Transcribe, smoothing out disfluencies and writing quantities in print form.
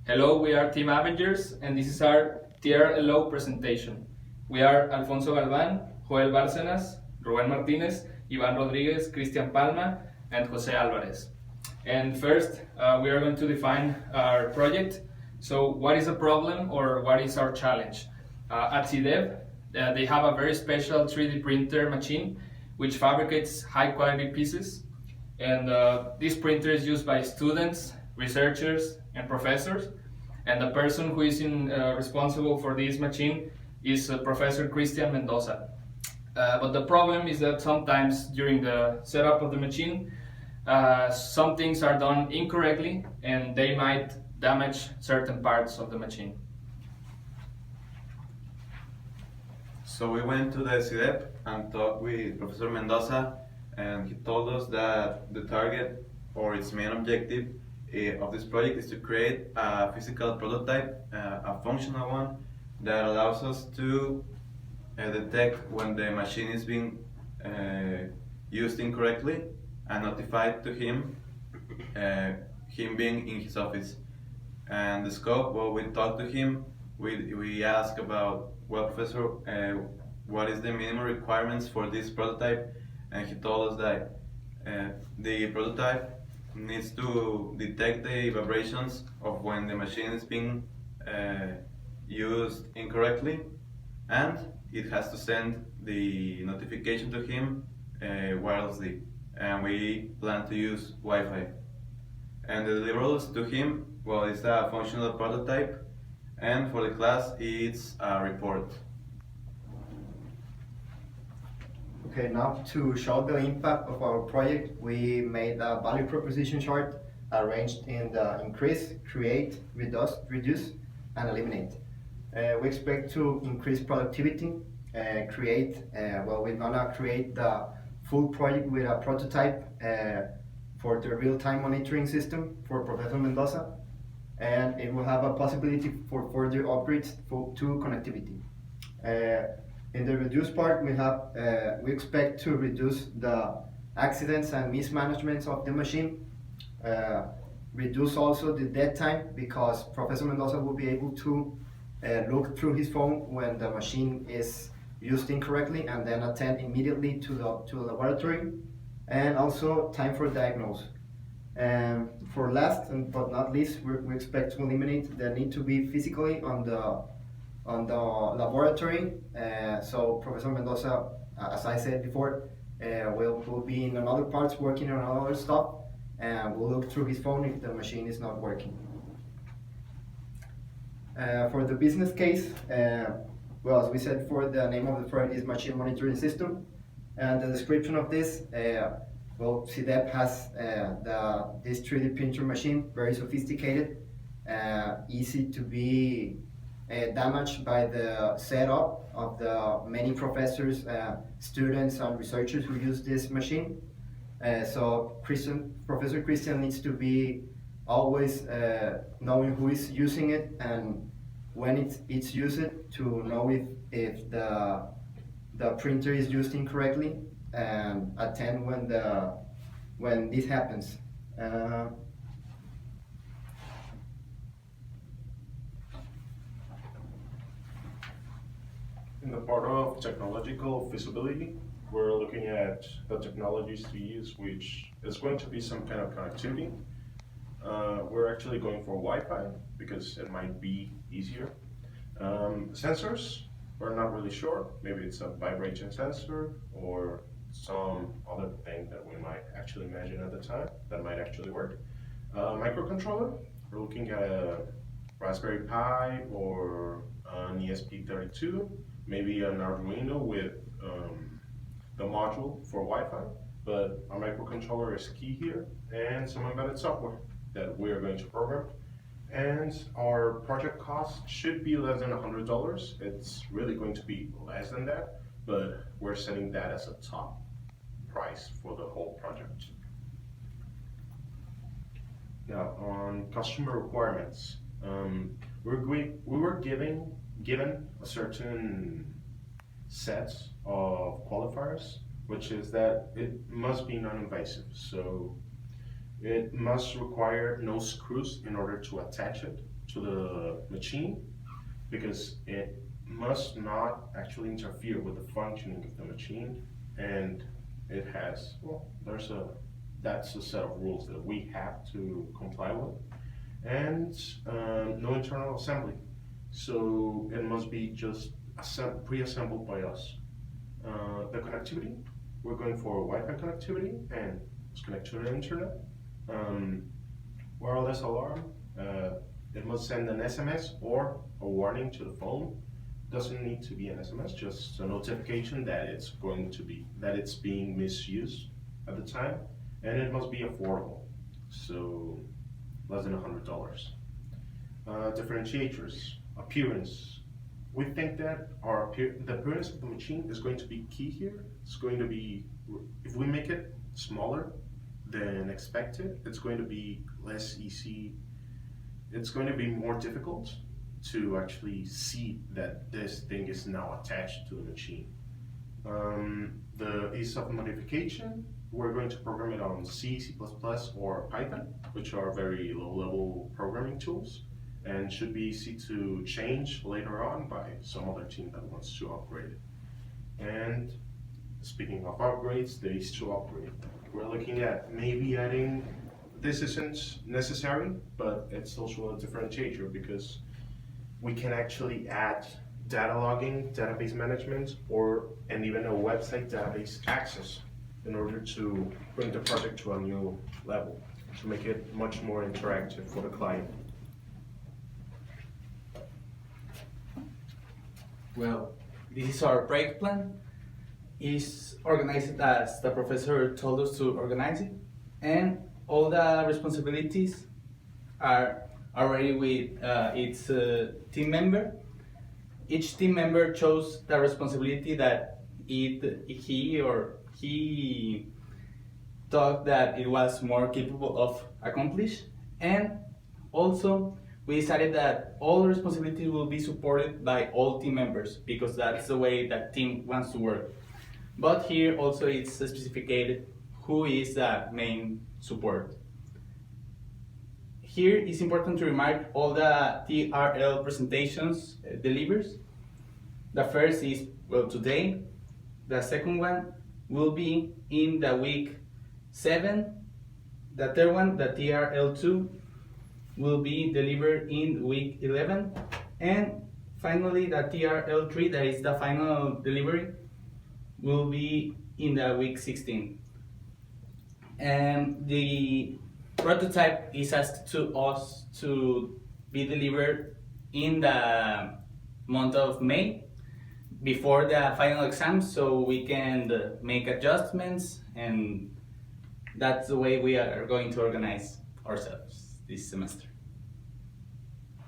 Hello, we are Team Avengers, and this is our TRL0 presentation. We are Alfonso Galván, Joel Bárcenas, Rubén Martínez, Iván Rodríguez, Cristian Palma, and Jose Álvarez. And first, we are going to define our project. So, what is the problem or what is our challenge? At CIDEP, they have a very special 3D printer machine which fabricates high quality pieces. And this printer is used by students, researchers, and professors. And the person who is responsible for this machine is Professor Cristian Mendoza. But the problem is that sometimes during the setup of the machine, some things are done incorrectly and they might damage certain parts of the machine. So we went to the CIDEP and talked with Professor Mendoza, and he told us that the target or its main objective of this project is to create a physical prototype, a functional one, that allows us to detect when the machine is being used incorrectly and notify to him, him being in his office. And the scope, well, we talked to him, we asked about, well, Professor, what is the minimum requirements for this prototype? And he told us that the prototype needs to detect the vibrations of when the machine is being used incorrectly, and it has to send the notification to him wirelessly, and we plan to use Wi-Fi. And the deliverables to him, well, it's a functional prototype, and for the class it's a report. Okay, now to show the impact of our project, we made a value proposition chart arranged in the increase, create, reduce, and eliminate. We expect to increase productivity, we're gonna create the full project with a prototype for the real-time monitoring system for Professor Mendoza, and it will have a possibility for further upgrades to connectivity. In the reduce part, we expect to reduce the accidents and mismanagements of the machine. Reduce also the dead time, because Professor Mendoza will be able to look through his phone when the machine is used incorrectly and then attend immediately to the laboratory. And also time for diagnosis. For last but not least, we expect to eliminate the need to be physically on the laboratory. So Professor Mendoza, as I said before, will be in another parts working on another stuff, and we'll look through his phone if the machine is not working. For the business case, well, as we said before, the name of the project is Machine Monitoring System, and the description of this, well, CIDEP has this 3D printer machine, very sophisticated, easy to be damaged by the setup of the many professors, students, and researchers who use this machine. So Professor Cristian needs to be always knowing who is using it and when it's used, to know if the printer is used incorrectly, and attend when this happens. In the part of technological feasibility, we're looking at the technologies to use, which is going to be some kind of connectivity. We're actually going for Wi-Fi because it might be easier. Sensors, we're not really sure. Maybe it's a vibration sensor or some other thing that we might actually imagine at the time that might actually work. Microcontroller, we're looking at a Raspberry Pi or an ESP32, maybe an Arduino with the module for Wi-Fi, but a microcontroller is key here, and some embedded software that we are going to program. And our project cost should be less than $100. It's really going to be less than that, but we're setting that as a top price for the whole project. Now, on customer requirements, we were given a certain set of qualifiers, which is that it must be non-invasive. So It must require no screws in order to attach it to the machine, because it must not actually interfere with the functioning of the machine, and it has, well, that's a set of rules that we have to comply with, and no internal assembly. So it must be just pre-assembled by us. The connectivity, we're going for Wi-Fi connectivity, and it's connected to the internet. Wireless alarm, it must send an SMS or a warning to the phone. Doesn't need to be an SMS, just a notification that it's being misused at the time, and it must be affordable, so less than $100. Differentiators, appearance. We think that the appearance of the machine is going to be key here. It's going to be, if we make it smaller than expected, it's going to be less easy. It's going to be more difficult to actually see that this thing is now attached to the machine. The ease of modification, we're going to program it on C, C++, or Python, which are very low-level programming tools, and should be easy to change later on by some other team that wants to upgrade it. And speaking of upgrades, there is to upgrade. We're looking at maybe adding, this isn't necessary, but it's also a differentiator, because we can actually add data logging, database management, and even a website database access in order to bring the project to a new level, to make it much more interactive for the client. Well, this is our project plan. It's organized as the professor told us to organize it, and all the responsibilities are already with its team member. Each team member chose the responsibility that he thought that it was more capable of accomplish, and also we decided that all responsibilities will be supported by all team members, because that's the way that team wants to work. But here also it's specified who is the main support. Here it's important to remark all the TRL presentations delivers. The first is, well, today. The second one will be in the week 7. The third one, the TRL2, will be delivered in week 11. And finally, the TRL3, that is the final delivery, will be in the week 16. And the prototype is asked to us to be delivered in the month of May, before the final exam, so we can make adjustments, and that's the way we are going to organize ourselves this semester.